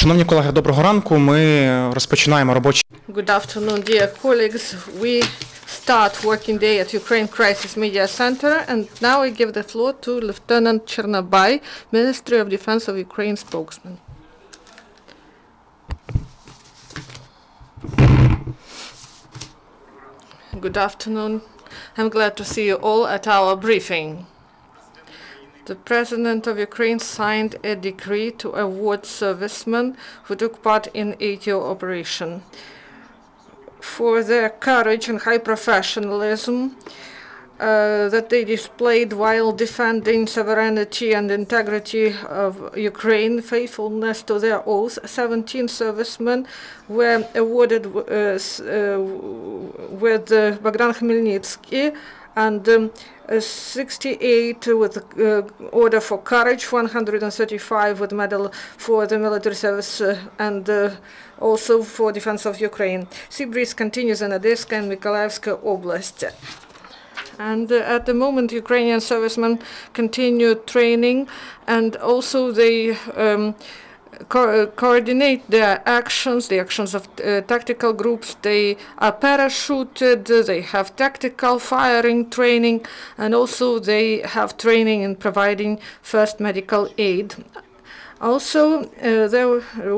Шановні колеги, доброго ранку. Ми розпочинаємо робочий. Good afternoon, dear colleagues. We start working day at Ukraine Crisis Media Center, and now I give the floor to Lieutenant Chernobay, Ministry of Defense of Ukraine spokesman. Good afternoon. I'm glad to see you all at our briefing. The President of Ukraine signed a decree to award servicemen who took part in ATO operation for their courage and high professionalism that they displayed while defending sovereignty and integrity of Ukraine, faithfulness to their oath. 17 servicemen were awarded with Bogdan Khmelnytsky, and 68 with Order for Courage, 135 with Medal for the Military Service, and also for Defense of Ukraine. Sea breeze continues in Odessa and Mykolaiv Oblast. And at the moment, Ukrainian servicemen continue training, and also they coordinate their actions, the actions of tactical groups. They are parachuted, they have tactical firing training, and also they have training in providing first medical aid. Also, there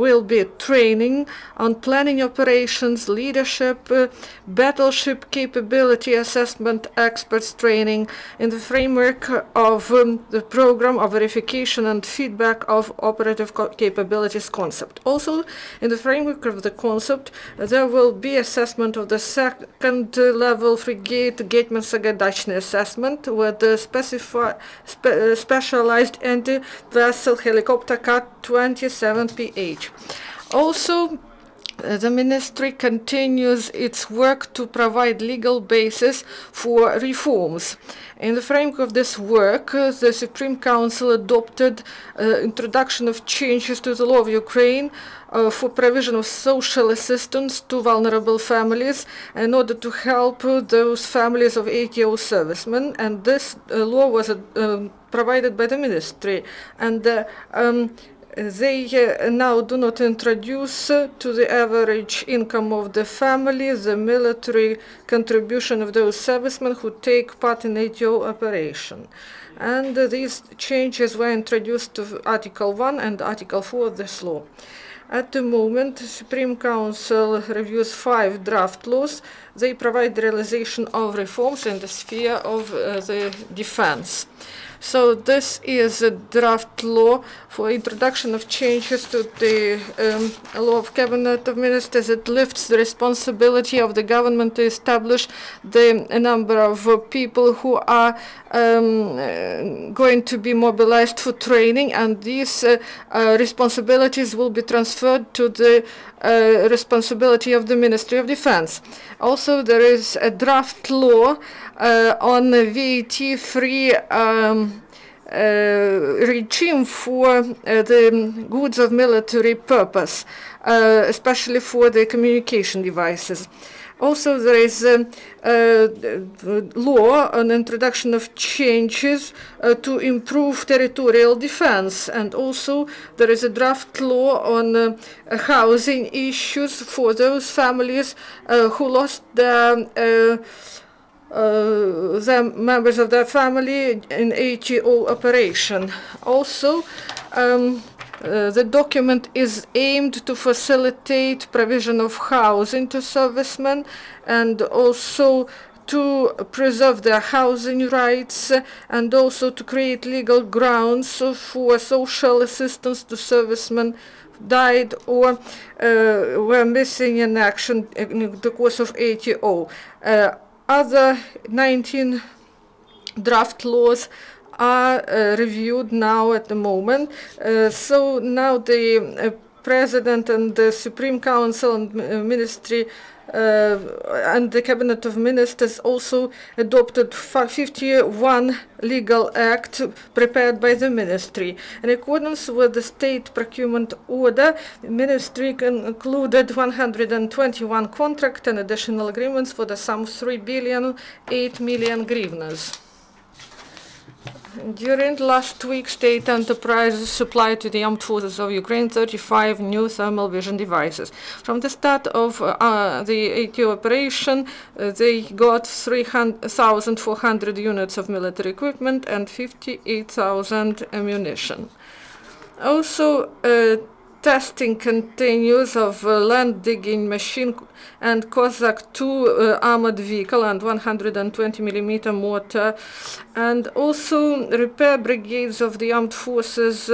will be training on planning operations, leadership, battleship capability assessment, experts training in the framework of the program of verification and feedback of operative capabilities concept. Also, in the framework of the concept, there will be assessment of the second level frigate Getman-Sagadachny assessment with the specialized anti-vessel helicopter 27PH. Also, the ministry continues its work to provide legal basis for reforms. In the framework of this work, the Supreme Council adopted introduction of changes to the law of Ukraine for provision of social assistance to vulnerable families in order to help those families of ATO servicemen. And this law was provided by the ministry. And they now do not introduce to the average income of the family the military contribution of those servicemen who take part in ATO operation. And these changes were introduced to Article 1 and Article 4 of this law. At the moment, the Supreme Council reviews 5 draft laws. They provide the realization of reforms in the sphere of the defense. So this is a draft law for introduction of changes to the law of Cabinet of Ministers. It lifts the responsibility of the government to establish the number of people who are going to be mobilized for training, and these responsibilities will be transferred to the responsibility of the Ministry of Defense. Also, there is a draft law on VAT-free regime for the goods of military purpose, especially for the communication devices. Also, there is a law on introduction of changes to improve territorial defense, and also there is a draft law on housing issues for those families who lost their members of their family in ATO operation. Also, the document is aimed to facilitate provision of housing to servicemen and also to preserve their housing rights, and also to create legal grounds for social assistance to servicemen who died or were missing in action in the course of ATO. Other 19 draft laws are reviewed now at the moment. So now the President and the Supreme Council and Ministry and the Cabinet of Ministers also adopted 51 legal acts prepared by the Ministry. In accordance with the State Procurement Order, the Ministry concluded 121 contract and additional agreements for the sum of 3,008,000,000 hryvnias. During last week, state enterprises supplied to the armed forces of Ukraine 35 new thermal vision devices. From the start of the ATO operation, they got 3,400 units of military equipment and 58,000 ammunition. Also, testing continues of land digging machine and Cossack 2 armored vehicle and 120mm mortar, and also repair brigades of the armed forces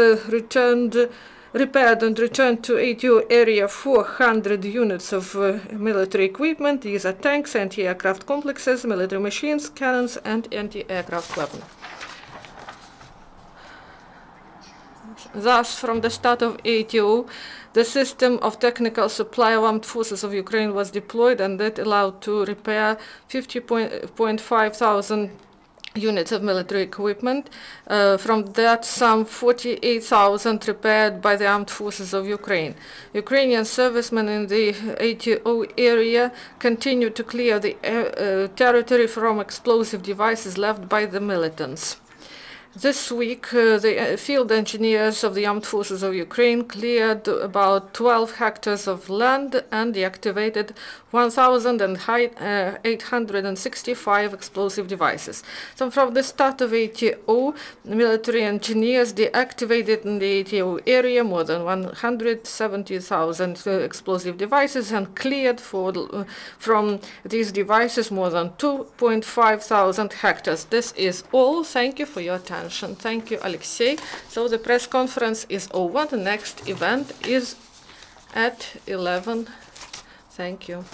repaired and returned to ATO area 400 units of military equipment. These are tanks, anti-aircraft complexes, military machines, cannons, and anti-aircraft weapons. Thus, from the start of ATO, the system of technical supply of armed forces of Ukraine was deployed, and that allowed to repair 50.5 thousand units of military equipment. From that, some 48,000 repaired by the armed forces of Ukraine. Ukrainian servicemen in the ATO area continue to clear the territory from explosive devices left by the militants. This week, the field engineers of the armed forces of Ukraine cleared about 12 hectares of land and deactivated 1,865 explosive devices. So from the start of ATO, military engineers deactivated in the ATO area more than 170,000 explosive devices and cleared from these devices more than 2.5 thousand hectares. This is all. Thank you for your attention. Thank you, Oleksiy. So the press conference is over. The next event is at 11. Thank you.